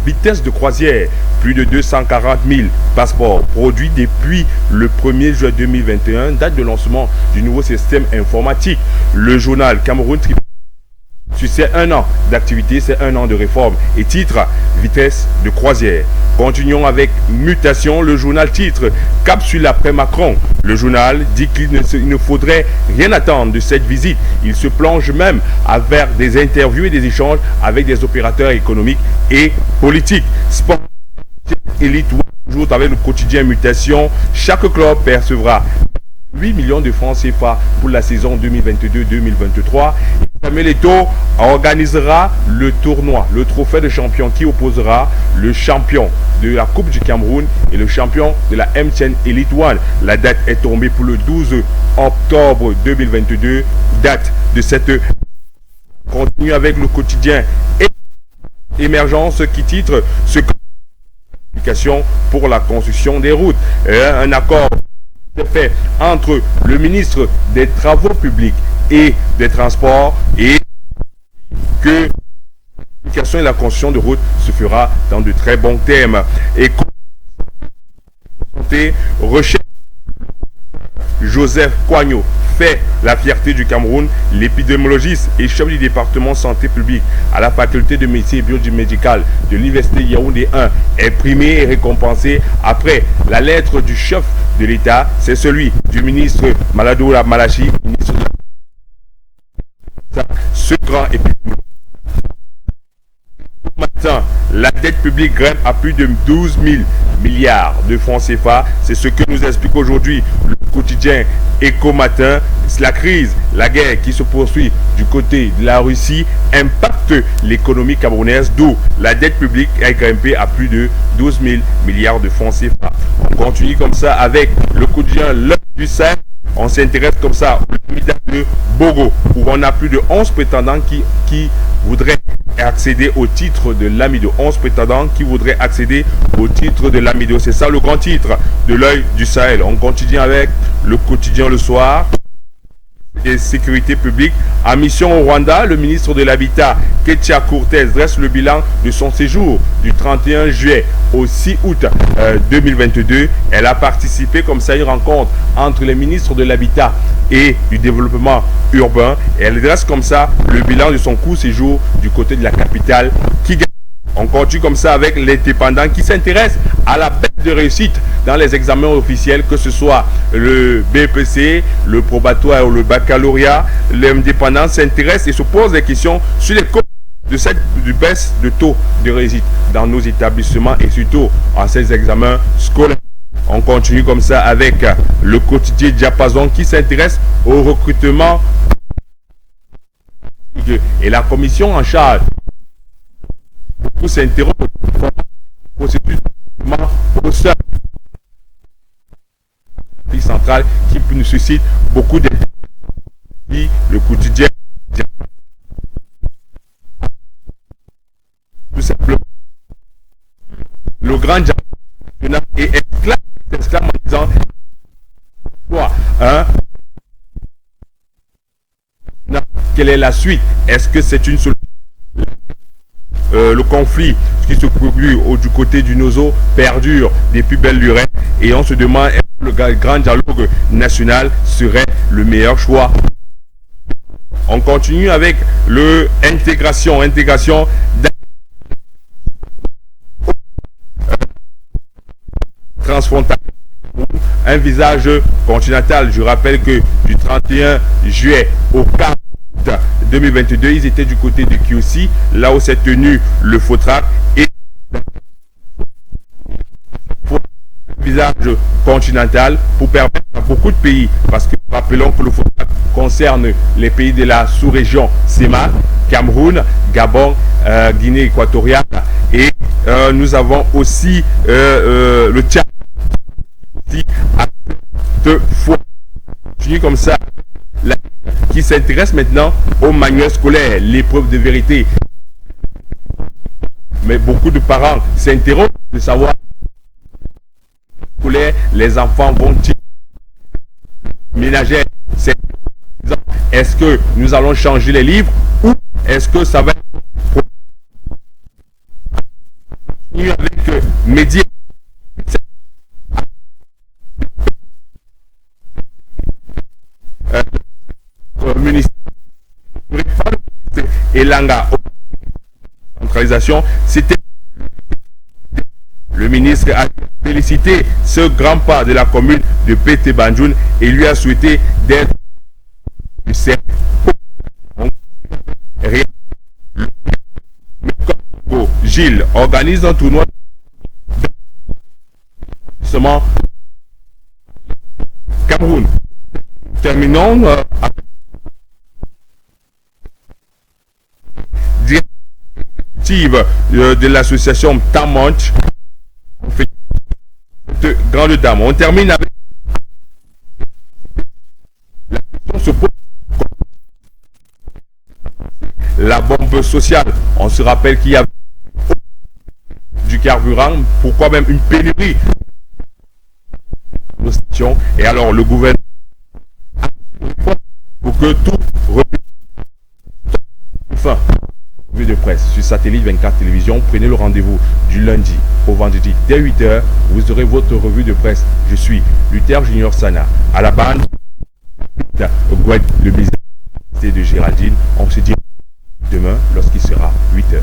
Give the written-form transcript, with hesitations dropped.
vitesse de croisière. Plus de 240 000 passeports produits depuis le 1er juin 2021, date de lancement du nouveau système informatique. Le journal Cameroun Tribune, sur ces 1 an d'activité, c'est 1 an de réforme et titre vitesse de croisière. Continuons avec mutation. Le journal titre cap sur l'après Macron. Le journal dit qu'il ne faudrait rien attendre de cette visite. Il se plonge même à vers des interviews et des échanges avec des opérateurs économiques et politiques. Sport élite, toujours avec le quotidien mutation. Chaque club percevra 8 millions de francs CFA pour la saison 2022-2023. Samuel Eto'o organisera le tournoi, le trophée de champion qui opposera le champion de la Coupe du Cameroun et le champion de la MTN Elite One. La date est tombée pour le 12 octobre 2022, date de cette... Continue avec le quotidien Émergence qui titre ce pour la construction des routes. Un accord fait entre le ministre des Travaux publics et des Transports et que et la construction de routes se fera dans de très bons termes. Et recherche Joseph Kouagno fait la fierté du Cameroun. L'épidémiologiste et chef du département santé publique à la faculté de médecine et biomédicale de l'université Yaoundé 1 est primé et récompensé après la lettre du chef de l'État. C'est celui du ministre Maladou Malachi, ministre de ce grand épidémiologiste. Maintenant, la dette publique grimpe à plus de 12 000 milliards de francs CFA. C'est ce que nous explique aujourd'hui le quotidien Éco-Matin. La crise, la guerre qui se poursuit du côté de la Russie impacte l'économie camerounaise, d'où la dette publique a grimpé à plus de 12 000 milliards de francs CFA. On continue comme ça avec le quotidien L'Œil du Sahel. On s'intéresse comme ça au Mida de Bogo, où on a plus de 11 prétendants qui voudraient accéder au titre de l'Amido. 11 prétendants qui voudraient accéder au titre de l'Amido. C'est ça le grand titre de L'Œil du Sahel. On continue avec le quotidien Le Soir et sécurité publique. En mission au Rwanda, le ministre de l'Habitat, Ketia Cortez, dresse le bilan de son séjour du 31 juillet au 6 août 2022. Elle a participé comme ça à une rencontre entre les ministres de l'Habitat et du développement urbain. Et elle dresse comme ça le bilan de son court séjour du côté de la capitale Kigali. On continue comme ça avec les dépendants qui s'intéressent à la baisse de réussite dans les examens officiels, que ce soit le BPC, le probatoire ou le baccalauréat. Les dépendants s'intéressent et se posent des questions sur les causes de cette baisse de taux de réussite dans nos établissements et surtout en ces examens scolaires. On continue comme ça avec le quotidien Diapason qui s'intéresse au recrutement et la commission en charge. Beaucoup s'interrogent processus au sein centrale qui nous suscite beaucoup de le quotidien tout simplement le grand national est esclave en disant quoi quelle est la suite? Est-ce que c'est une solution? Le conflit qui se produit du côté du Nozo perdure depuis belle lurette et on se demande est-ce que le grand dialogue national serait le meilleur choix. On continue avec le intégration transfrontalière, un visage continental. Je rappelle que du 31 juillet au 4 2022, ils étaient du côté du QC, là où s'est tenu le FOTRAC et visage continental pour permettre à beaucoup de pays, parce que rappelons que le FOTRAC concerne les pays de la sous-région CEMAC, Cameroun, Gabon, Guinée équatoriale et nous avons aussi le Tchad à cette fois. Continue comme ça qui s'intéresse maintenant au manuel scolaire, l'épreuve de vérité. Mais beaucoup de parents s'interrogent de savoir les enfants vont-ils ménager. Est-ce que nous allons changer les livres ou est-ce que ça va être médias municipal et Langa centralisation, c'était le ministre a félicité ce grand pas de la commune de Pété Banjoun et lui a souhaité d'être Gilles organise un tournoi justement Cameroun. Terminons directive de l'association Tamanch de grande dame. On termine avec la question se pose la bombe sociale. On se rappelle qu'il y a du carburant, pourquoi même une pénurie. Et alors le gouvernement pour que tout enfin revue de presse sur Satellite 24 Télévision, prenez le rendez-vous du lundi au vendredi dès 8h, vous aurez votre revue de presse. Je suis Luther Junior Sana à la bande le business de Géraldine. On se dit demain lorsqu'il sera 8h.